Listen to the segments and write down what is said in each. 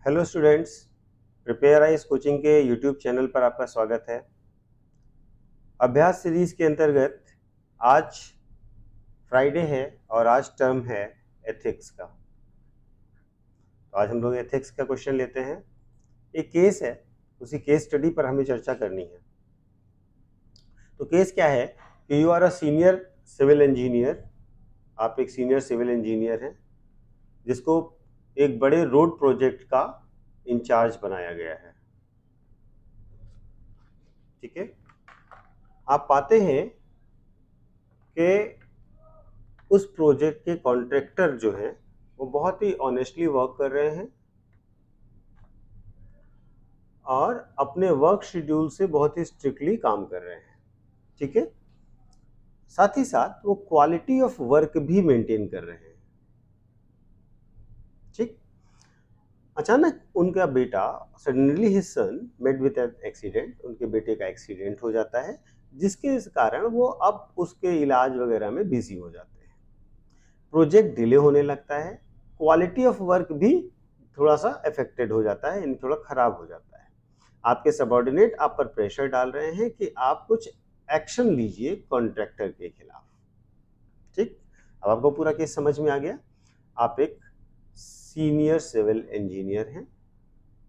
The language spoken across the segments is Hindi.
Hello students, prepare eyes coaching के यूट्यूब चैनल पर आपका स्वागत है। अभ्यास सीरीज के अंतर्गत आज फ्राइडे है और आज टर्म है एथिक्स का। तो आज हम लोग एथिक्स का क्वेश्चन लेते हैं। एक केस है, उसी केस स्टडी पर हमें चर्चा करनी है। तो केस क्या है कि you are a senior civil engineer. आप एक सीनियर सिविल इंजीनियर हैं जिसको एक बड़े रोड प्रोजेक्ट का इंचार्ज बनाया गया है। ठीक है, आप पाते हैं कि उस प्रोजेक्ट के कॉन्ट्रैक्टर जो हैं वो बहुत ही ऑनेस्टली वर्क कर रहे हैं और अपने वर्क शेड्यूल से बहुत ही स्ट्रिक्टली काम कर रहे हैं। ठीक है, साथ ही साथ वो क्वालिटी ऑफ वर्क भी मेंटेन कर रहे हैं। ठीक, अचानक उनका बेटा suddenly his son met with an accident, उनके बेटे का एक्सीडेंट हो जाता है जिसके कारण वो अब उसके इलाज वगैरह में बिजी हो जाते हैं। प्रोजेक्ट डिले होने लगता है, क्वालिटी ऑफ वर्क भी थोड़ा सा अफेक्टेड हो जाता है, यानी थोड़ा खराब हो जाता है। आपके सबऑर्डिनेट आप पर प्रेशर डाल रहे हैं कि आप कुछ एक्शन लीजिए कॉन्ट्रैक्टर के खिलाफ। ठीक, अब आपको पूरा केस समझ में आ गया। आप एक सीनियर सिविल इंजीनियर हैं,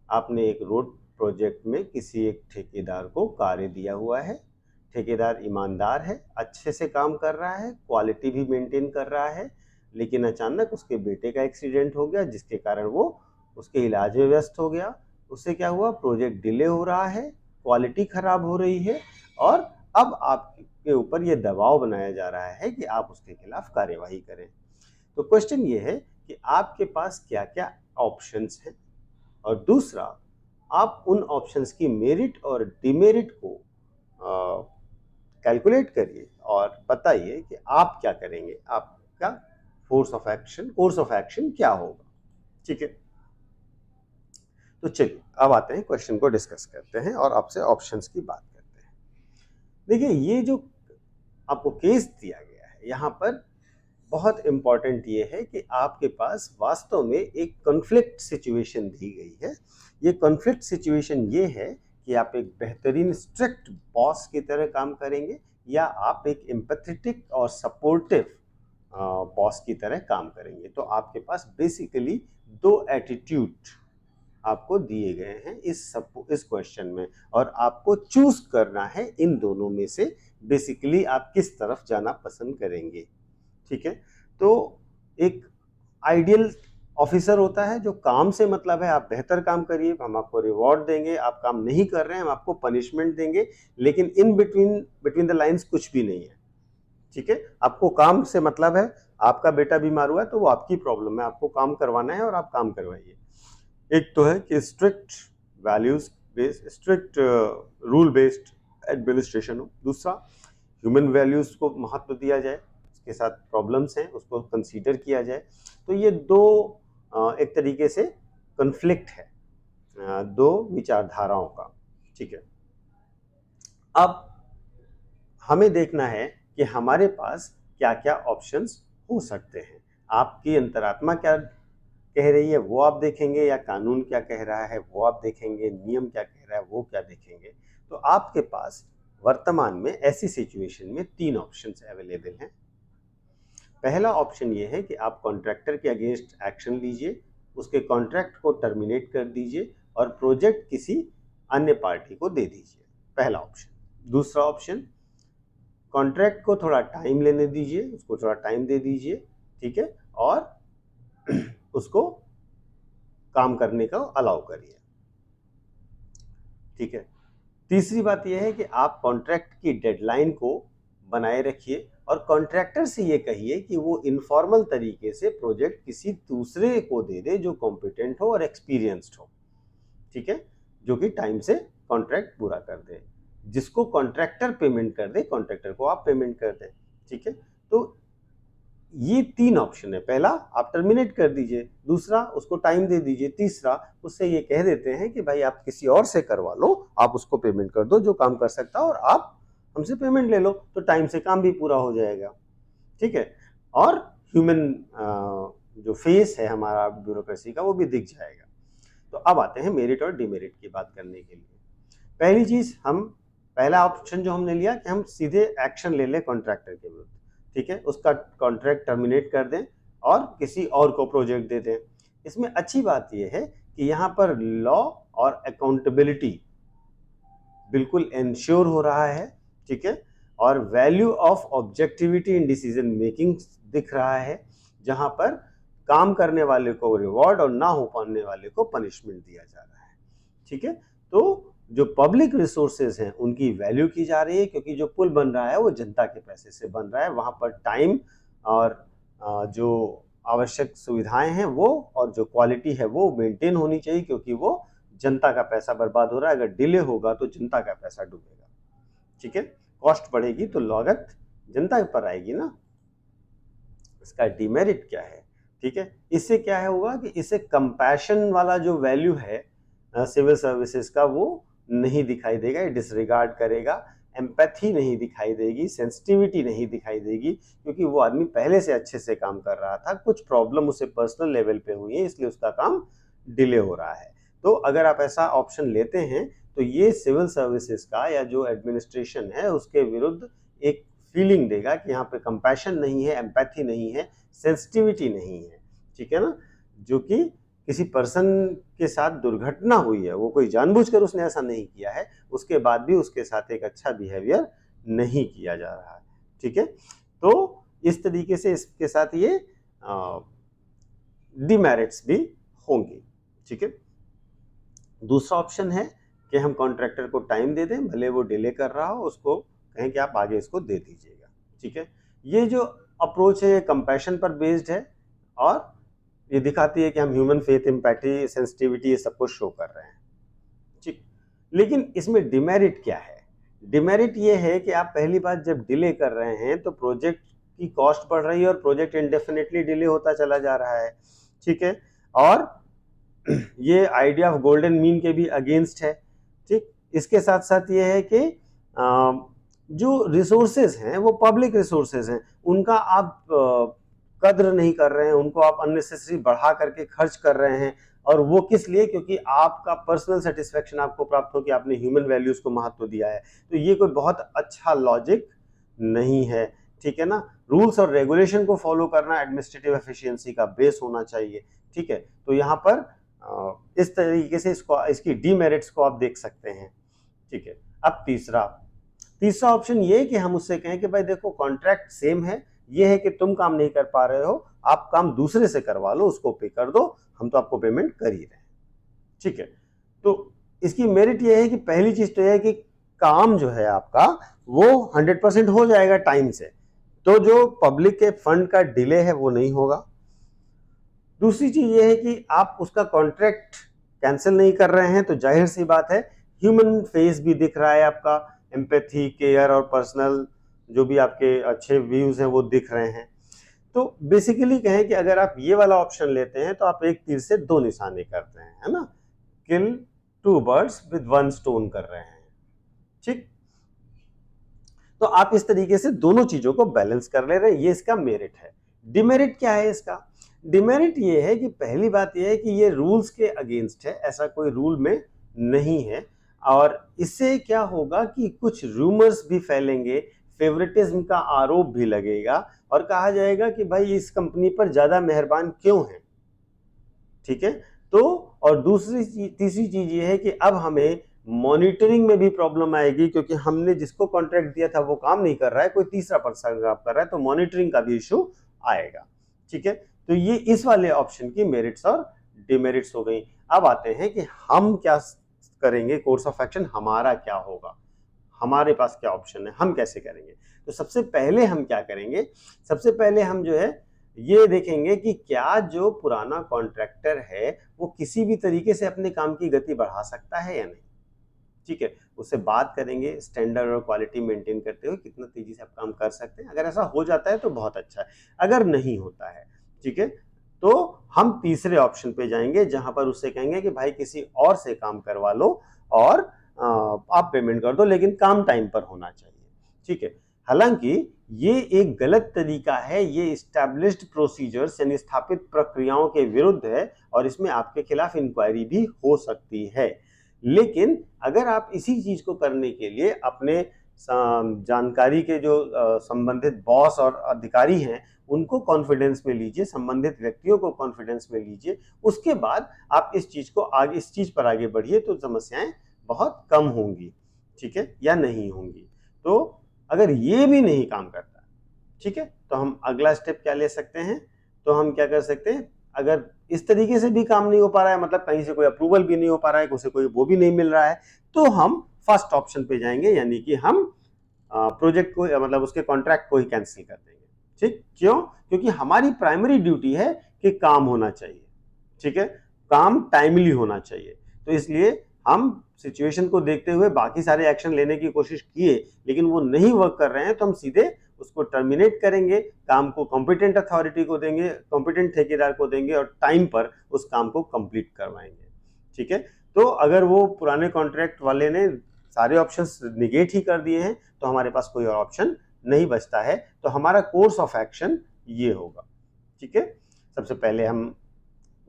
आपने एक रोड प्रोजेक्ट में किसी एक ठेकेदार को कार्य दिया हुआ है। ठेकेदार ईमानदार है, अच्छे से काम कर रहा है, क्वालिटी भी मेंटेन कर रहा है, लेकिन अचानक उसके बेटे का एक्सीडेंट हो गया जिसके कारण वो उसके इलाज में व्यस्त हो गया। उससे क्या हुआ, प्रोजेक्ट डिले हो रहा है, क्वालिटी खराब हो रही है और अब आपके ऊपर ये दबाव बनाया जा रहा है कि आप उसके खिलाफ कार्यवाही करें। तो क्वेश्चन ये है कि आपके पास क्या क्या ऑप्शंस हैं और दूसरा, आप उन ऑप्शंस की मेरिट और डिमेरिट को कैलकुलेट करिए और बताइए कि आप क्या करेंगे, आपका कोर्स ऑफ एक्शन क्या होगा। ठीक है, तो चलिए अब आते हैं क्वेश्चन को डिस्कस करते हैं और आपसे ऑप्शंस की बात करते हैं। देखिए, ये जो आपको केस दिया गया है यहाँ पर बहुत इंपॉर्टेंट ये है कि आपके पास वास्तव में एक कॉन्फ्लिक्ट सिचुएशन दी गई है। ये कॉन्फ्लिक्ट सिचुएशन ये है कि आप एक बेहतरीन स्ट्रिक्ट बॉस की तरह काम करेंगे या आप एक एम्पैथेटिक और सपोर्टिव बॉस की तरह काम करेंगे। तो आपके पास बेसिकली दो एटीट्यूड आपको दिए गए हैं इस क्वेश्चन में और आपको चूज करना है इन दोनों में से बेसिकली आप किस तरफ जाना पसंद करेंगे। ठीक है, तो एक आइडियल ऑफिसर होता है जो काम से मतलब है, आप बेहतर काम करिए, हम आपको रिवॉर्ड देंगे, आप काम नहीं कर रहे हैं हम आपको पनिशमेंट देंगे, लेकिन इन बिटवीन द लाइंस कुछ भी नहीं है। ठीक है, आपको काम से मतलब है, आपका बेटा बीमार हुआ है तो वो आपकी प्रॉब्लम है, आपको काम करवाना है और आप काम करवाइए। एक तो है कि strict values based, strict rule based administration हो, दूसरा ह्यूमन वैल्यूज को महत्व दिया जाए, के साथ प्रॉब्लम्स हैं उसको कंसीडर किया जाए। तो ये दो एक तरीके से कॉन्फ्लिक्ट है दो विचारधाराओं का। ठीक है, अब हमें देखना है कि हमारे पास क्या क्या ऑप्शंस हो सकते हैं। आपकी अंतरात्मा क्या कह रही है वो आप देखेंगे या कानून क्या कह रहा है वो आप देखेंगे, नियम क्या कह रहा है वो क्या देखेंगे। तो आपके पास वर्तमान में ऐसी सिचुएशन में तीन ऑप्शंस अवेलेबल हैं। पहला ऑप्शन ये है कि आप कॉन्ट्रैक्टर के अगेंस्ट एक्शन लीजिए, उसके कॉन्ट्रैक्ट को टर्मिनेट कर दीजिए और प्रोजेक्ट किसी अन्य पार्टी को दे दीजिए, पहला ऑप्शन। दूसरा ऑप्शन, कॉन्ट्रैक्ट को थोड़ा टाइम लेने दीजिए, उसको थोड़ा टाइम दे दीजिए, ठीक है, और उसको काम करने का अलाउ करिए। ठीक है, तीसरी बात यह है कि आप कॉन्ट्रैक्ट की डेडलाइन को बनाए रखिए और कॉन्ट्रैक्टर से ये कहिए कि वो इनफॉर्मल तरीके से प्रोजेक्ट किसी दूसरे को दे दे जो कॉम्पिटेंट हो और एक्सपीरियंस्ड हो। ठीक है, जो कि टाइम से कॉन्ट्रैक्ट पूरा कर दे, जिसको कॉन्ट्रैक्टर पेमेंट कर दे, कॉन्ट्रैक्टर को आप पेमेंट कर दें। ठीक है, तो ये तीन ऑप्शन है। पहला, आप टर्मिनेट कर दीजिए, दूसरा उसको टाइम दे दीजिए, तीसरा उससे ये कह देते हैं कि भाई आप किसी और से करवा लो, आप उसको पेमेंट कर दो जो काम कर सकता है और आप हमसे पेमेंट ले लो, तो टाइम से काम भी पूरा हो जाएगा। ठीक है, और ह्यूमन जो फेस है हमारा ब्यूरोक्रेसी का वो भी दिख जाएगा। तो अब आते हैं मेरिट और डिमेरिट की बात करने के लिए। पहली चीज, हम पहला ऑप्शन जो हमने लिया कि हम सीधे एक्शन ले लें कॉन्ट्रैक्टर के विरुद्ध, ठीक है, उसका कॉन्ट्रैक्ट टर्मिनेट कर दें और किसी और को प्रोजेक्ट दे दें। इसमें अच्छी बात यह है कि यहाँ पर लॉ और अकाउंटेबिलिटी बिल्कुल इंश्योर हो रहा है, ठीक है, और value of objectivity in decision making दिख रहा है, जहां पर काम करने वाले को रिवॉर्ड और ना हो पाने वाले को पनिशमेंट दिया जा रहा है, ठीक है। तो जो पब्लिक रिसोर्सेज हैं उनकी वैल्यू की जा रही है, क्योंकि जो पुल बन रहा है वो जनता के पैसे से बन रहा है, वहां पर टाइम और जो आवश्यक सुविधाएं हैं वो और जो क्वालिटी है वो मेंटेन होनी चाहिए, क्योंकि वो जनता का पैसा बर्बाद हो रहा है। अगर डिले होगा तो जनता का पैसा डूबेगा, ठीक है, कॉस्ट बढ़ेगी तो लागत जनता पर आएगी ना। इसका डिमेरिट क्या है, ठीक है, इससे क्या है होगा कि इससे कंपैशन वाला जो वैल्यू है सिविल सर्विसेज का वो नहीं दिखाई देगा, ये डिसरिगार्ड करेगा, एम्पैथी नहीं दिखाई देगी, सेंसिटिविटी नहीं दिखाई देगी, क्योंकि वो आदमी पहले से अच्छे से काम कर रहा था, कुछ प्रॉब्लम उसे पर्सनल लेवल पे हुई है इसलिए उसका काम डिले हो रहा है। तो अगर आप ऐसा ऑप्शन लेते हैं तो ये सिविल सर्विसेज का या जो एडमिनिस्ट्रेशन है उसके विरुद्ध एक फीलिंग देगा कि यहाँ पे कंपैशन नहीं है, एम्पैथी नहीं है, सेंसिटिविटी नहीं है, ठीक है ना। जो कि किसी पर्सन के साथ दुर्घटना हुई है, वो कोई जानबूझकर उसने ऐसा नहीं किया है, उसके बाद भी उसके साथ एक अच्छा बिहेवियर नहीं किया जा रहा है, ठीक है। तो इस तरीके से इसके साथ ये डिमेरिट्स भी होंगे, ठीक है। दूसरा ऑप्शन है कि हम कॉन्ट्रैक्टर को टाइम दे दें, भले वो डिले कर रहा हो, उसको कहें कि आप आगे इसको दे दीजिएगा, ठीक है। ये जो अप्रोच है ये कंपैशन पर बेस्ड है और ये दिखाती है कि हम ह्यूमन फेथ, एम्पैथी, सेंसिटिविटी ये सब कुछ शो कर रहे हैं, ठीक। लेकिन इसमें डिमेरिट क्या है? डिमेरिट ये है कि आप पहली बात जब डिले कर रहे हैं तो प्रोजेक्ट की कॉस्ट बढ़ रही है और प्रोजेक्ट इंडेफिनेटली डिले होता चला जा रहा है, ठीक है। और ये आइडिया ऑफ गोल्डन मीन के भी अगेंस्ट है, ठीक। इसके साथ साथ ये है कि जो रिसोर्सेज हैं वो पब्लिक रिसोर्सेज हैं, उनका आप कद्र नहीं कर रहे हैं, उनको आप अननेसेसरी बढ़ा करके खर्च कर रहे हैं। और वो किस लिए? क्योंकि आपका पर्सनल सेटिस्फेक्शन आपको प्राप्त हो कि आपने ह्यूमन वैल्यूज को महत्व दिया है। तो ये कोई बहुत अच्छा लॉजिक नहीं है, ठीक है ना। रूल्स और रेगुलेशन को फॉलो करना एडमिनिस्ट्रेटिव एफिशिएंसी का बेस होना चाहिए, ठीक है। तो यहाँ पर इस तरीके से इसकी डीमेरिट्स को आप देख सकते हैं, ठीक है। अब तीसरा ऑप्शन ये कि हम उससे कहें कि भाई देखो कॉन्ट्रैक्ट सेम है, ये है कि तुम काम नहीं कर पा रहे हो, आप काम दूसरे से करवा लो, उसको पे कर दो, हम तो आपको पेमेंट कर ही रहे हैं, ठीक है। तो इसकी मेरिट ये है कि पहली चीज तो यह है कि काम जो है आपका वो 100% हो जाएगा टाइम से, तो जो पब्लिक के फंड का डिले है वो नहीं होगा। दूसरी चीज ये है कि आप उसका कॉन्ट्रैक्ट कैंसिल नहीं कर रहे हैं, तो जाहिर सी बात है ह्यूमन फेस भी दिख रहा है, आपका एम्पैथी, केयर और पर्सनल जो भी आपके अच्छे व्यूज हैं वो दिख रहे हैं। तो बेसिकली कहें कि अगर आप ये वाला ऑप्शन लेते हैं तो आप एक तीर से दो निशाने करते हैं, है ना, kill two birds with one stone कर रहे हैं, ठीक। तो आप इस तरीके से दोनों चीजों को बैलेंस कर ले रहे हैं, ये इसका मेरिट है। डिमेरिट क्या है इसका? डिमेरिट ये है कि पहली बात ये है कि ये रूल्स के अगेंस्ट है, ऐसा कोई रूल में नहीं है, और इससे क्या होगा कि कुछ रूमर्स भी फैलेंगे, फेवरेटिज्म का आरोप भी लगेगा और कहा जाएगा कि भाई इस कंपनी पर ज्यादा मेहरबान क्यों है, ठीक है। तो और तीसरी चीज ये है कि अब हमें मॉनिटरिंग में भी प्रॉब्लम आएगी, क्योंकि हमने जिसको कॉन्ट्रैक्ट दिया था वो काम नहीं कर रहा है, कोई तीसरा पर्सन काम कर रहा है, तो मॉनिटरिंग का भी इशू आएगा, ठीक है। तो ये इस वाले ऑप्शन की मेरिट्स और डिमेरिट्स हो गई। अब आते हैं कि हम क्या करेंगे, कोर्स ऑफ एक्शन हमारा क्या होगा, हमारे पास क्या ऑप्शन है, हम कैसे करेंगे। तो सबसे पहले हम क्या करेंगे, सबसे पहले हम जो है ये देखेंगे कि क्या जो पुराना कॉन्ट्रैक्टर है वो किसी भी तरीके से अपने काम की गति बढ़ा सकता है या नहीं, ठीक है। उससे बात करेंगे स्टैंडर्ड और क्वालिटी मेंटेन करते हुए कितना तेजी से आप काम कर सकते हैं। अगर ऐसा हो जाता है तो बहुत अच्छा है, अगर नहीं होता है, ठीक है, तो हम तीसरे ऑप्शन पे जाएंगे जहां पर उससे कहेंगे कि भाई किसी और से काम करवा लो और आप पेमेंट कर दो, लेकिन काम टाइम पर होना चाहिए, ठीक है। हालांकि ये एक गलत तरीका है, ये इस्टेब्लिश्ड प्रोसीजर्स यानी स्थापित प्रक्रियाओं के विरुद्ध है और इसमें आपके खिलाफ इंक्वायरी भी हो सकती है। लेकिन अगर आप इसी चीज को करने के लिए अपने जानकारी के जो संबंधित बॉस और अधिकारी हैं उनको कॉन्फिडेंस में लीजिए, संबंधित व्यक्तियों को कॉन्फिडेंस में लीजिए, उसके बाद आप इस चीज पर आगे बढ़िए तो समस्याएं बहुत कम होंगी, ठीक है, या नहीं होंगी। तो अगर ये भी नहीं काम करता, ठीक है, तो हम अगला स्टेप क्या ले सकते हैं, तो हम क्या कर सकते हैं, अगर इस तरीके से भी काम नहीं हो पा रहा है, मतलब कहीं से कोई अप्रूवल भी नहीं हो पा रहा है, उसे कोई वो भी नहीं मिल रहा है, तो हम फर्स्ट ऑप्शन पे जाएंगे, यानी कि हम प्रोजेक्ट को मतलब उसके कॉन्ट्रैक्ट को ही कैंसिल कर देंगे। ठीक, क्यों? क्योंकि हमारी प्राइमरी ड्यूटी है कि काम होना चाहिए, ठीक है, काम टाइमली होना चाहिए। तो इसलिए हम सिचुएशन को देखते हुए बाकी सारे एक्शन लेने की कोशिश किए, लेकिन वो नहीं वर्क कर रहे हैं, तो हम सीधे उसको टर्मिनेट करेंगे, काम को कॉम्पिटेंट अथॉरिटी को देंगे, कॉम्पिटेंट ठेकेदार को देंगे और टाइम पर उस काम को कंप्लीट करवाएंगे, ठीक है। तो अगर वो पुराने कॉन्ट्रैक्ट वाले ने सारे ऑप्शंस निगेट ही कर दिए हैं, तो हमारे पास कोई और ऑप्शन नहीं बचता है, तो हमारा कोर्स ऑफ एक्शन ये होगा, ठीक है। सबसे पहले हम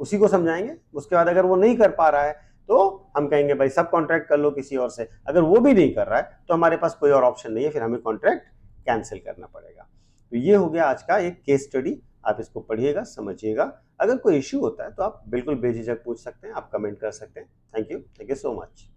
उसी को समझाएंगे, उसके बाद अगर वो नहीं कर पा रहा है तो हम कहेंगे भाई सब कॉन्ट्रैक्ट कर लो किसी और से, अगर वो भी नहीं कर रहा है तो हमारे पास कोई और ऑप्शन नहीं है, फिर हमें कॉन्ट्रैक्ट कैंसिल करना पड़ेगा। तो ये हो गया आज का एक केस स्टडी, आप इसको पढ़िएगा, समझिएगा। अगर कोई इश्यू होता है तो आप बिल्कुल बेझिझक पूछ सकते हैं, आप कमेंट कर सकते हैं। Thank you so much.